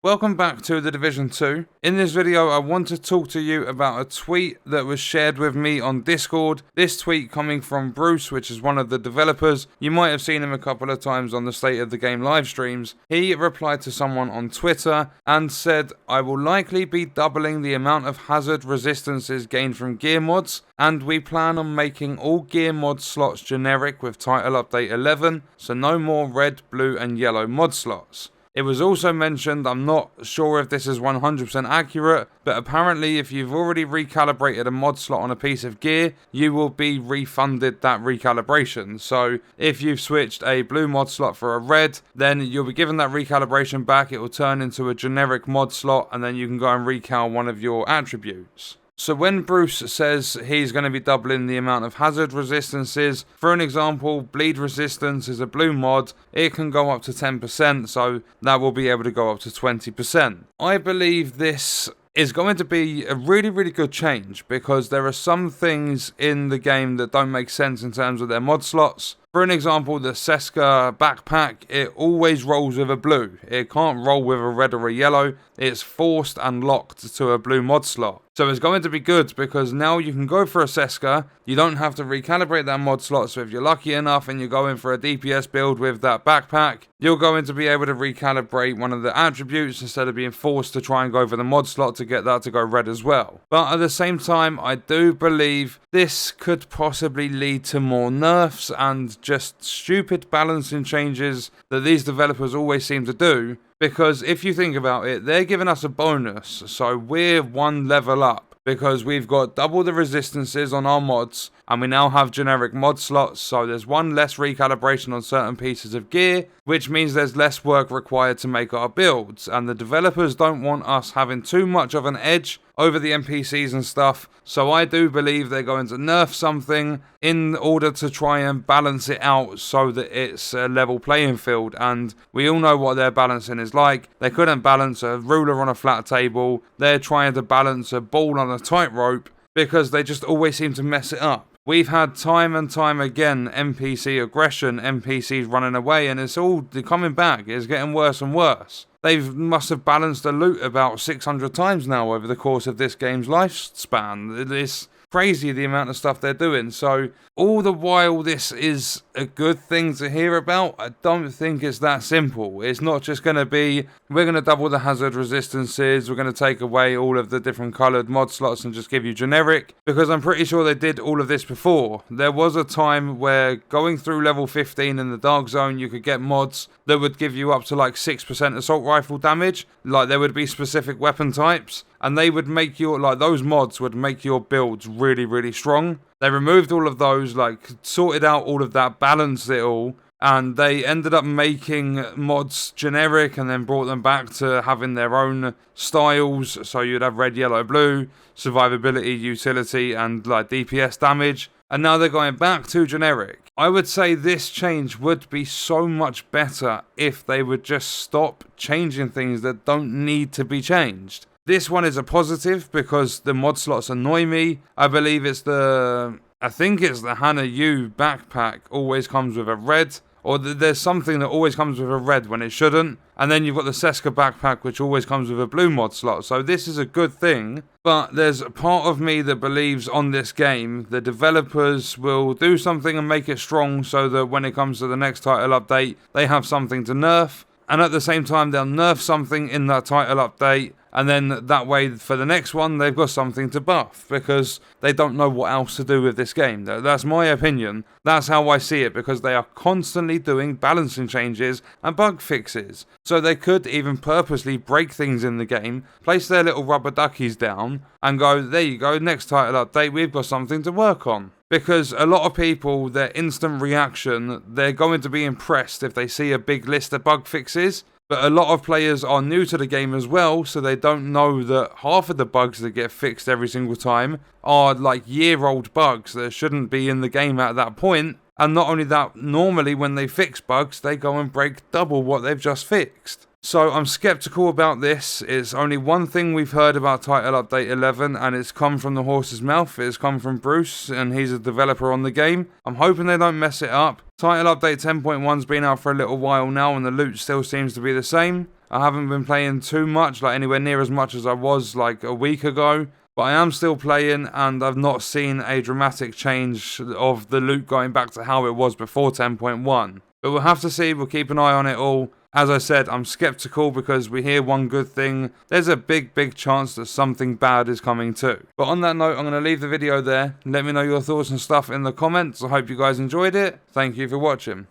Welcome back to The Division 2. In this video I want to talk to you about a tweet that was shared with me on Discord. This tweet coming from Bruce, which is one of the developers. You might have seen him a couple of times on the State of the Game live streams. He replied to someone on Twitter and said, "I will likely be doubling the amount of hazard resistances gained from gear mods, and we plan on making all gear mod slots generic with title update 11, so no more red, blue and yellow mod slots." It was also mentioned, I'm not sure if this is 100% accurate, but apparently if you've already recalibrated a mod slot on a piece of gear, you will be refunded that recalibration. So if you've switched a blue mod slot for a red, then you'll be given that recalibration back, it will turn into a generic mod slot, and then you can go and recal one of your attributes. So when Bruce says he's going to be doubling the amount of hazard resistances, for an example, bleed resistance is a blue mod, it can go up to 10%, so that will be able to go up to 20%. I believe this is going to be a really good change, because there are some things in the game that don't make sense in terms of their mod slots. For an example, the Seska backpack, it always rolls with a blue. It can't roll with a red or a yellow. It's forced and locked to a blue mod slot. So it's going to be good, because now you can go for a Seska, you don't have to recalibrate that mod slot, so if you're lucky enough and you're going for a DPS build with that backpack, you're going to be able to recalibrate one of the attributes instead of being forced to try and go for the mod slot to get that to go red as well. But at the same time, I do believe this could possibly lead to more nerfs and just stupid balancing changes that these developers always seem to do. Because if you think about it, they're giving us a bonus, so we're one level up, because we've got double the resistances on our mods, and we now have generic mod slots, so there's one less recalibration on certain pieces of gear, which means there's less work required to make our builds, and the developers don't want us having too much of an edge over the NPCs and stuff, so I do believe they're going to nerf something in order to try and balance it out so that it's a level playing field, and we all know what their balancing is like. They couldn't balance a ruler on a flat table, they're trying to balance a ball on a tightrope, because they just always seem to mess it up. We've had time and time again NPC aggression, NPCs running away, and it's all coming back. It's getting worse and worse. They must have balanced the loot about 600 times now over the course of this game's lifespan. It's crazy the amount of stuff they're doing. So all the while this is a good thing to hear about, I don't think it's that simple. It's not just going to be, we're going to double the hazard resistances, we're going to take away all of the different coloured mod slots and just give you generic, because I'm pretty sure they did all of this before. There was a time where going through level 15 in the Dark Zone, you could get mods that would give you up to like 6% assault rifle damage. Like, there would be specific weapon types, and they would make your, like, those mods would make your builds really strong. They removed all of those, like, sorted out all of that, balanced it all, and they ended up making mods generic and then brought them back to having their own styles. So you'd have red, yellow, blue, survivability, utility, and like DPS damage. And now they're going back to generic. I would say this change would be so much better if they would just stop changing things that don't need to be changed. This one is a positive because the mod slots annoy me. I believe it's the Hannah U backpack always comes with a red, or there's something that always comes with a red when it shouldn't. And then you've got the Seska backpack, which always comes with a blue mod slot. So this is a good thing. But there's a part of me that believes on this game, the developers will do something and make it strong so that when it comes to the next title update, they have something to nerf. And at the same time, they'll nerf something in that title update. And then that way, for the next one, they've got something to buff, because they don't know what else to do with this game. That's my opinion. That's how I see it, because they are constantly doing balancing changes and bug fixes. So they could even purposely break things in the game, place their little rubber duckies down, and go, there you go, next title update, we've got something to work on. Because a lot of people, their instant reaction, they're going to be impressed if they see a big list of bug fixes. But a lot of players are new to the game as well, so they don't know that half of the bugs that get fixed every single time are like year-old bugs that shouldn't be in the game at that point. And not only that, normally when they fix bugs, they go and break double what they've just fixed. So I'm skeptical about this. It's only one thing we've heard about Title Update 11, and it's come from the horse's mouth. It's come from Bruce, and he's a developer on the game. I'm hoping they don't mess it up. Title Update 10.1's been out for a little while now, and the loot still seems to be the same. I haven't been playing too much, like anywhere near as much as I was like a week ago. But I am still playing, and I've not seen a dramatic change of the loot going back to how it was before 10.1. But we'll have to see, we'll keep an eye on it all. As I said, I'm skeptical because we hear one good thing. There's a big chance that something bad is coming too. But on that note, I'm going to leave the video there. Let me know your thoughts and stuff in the comments. I hope you guys enjoyed it. Thank you for watching.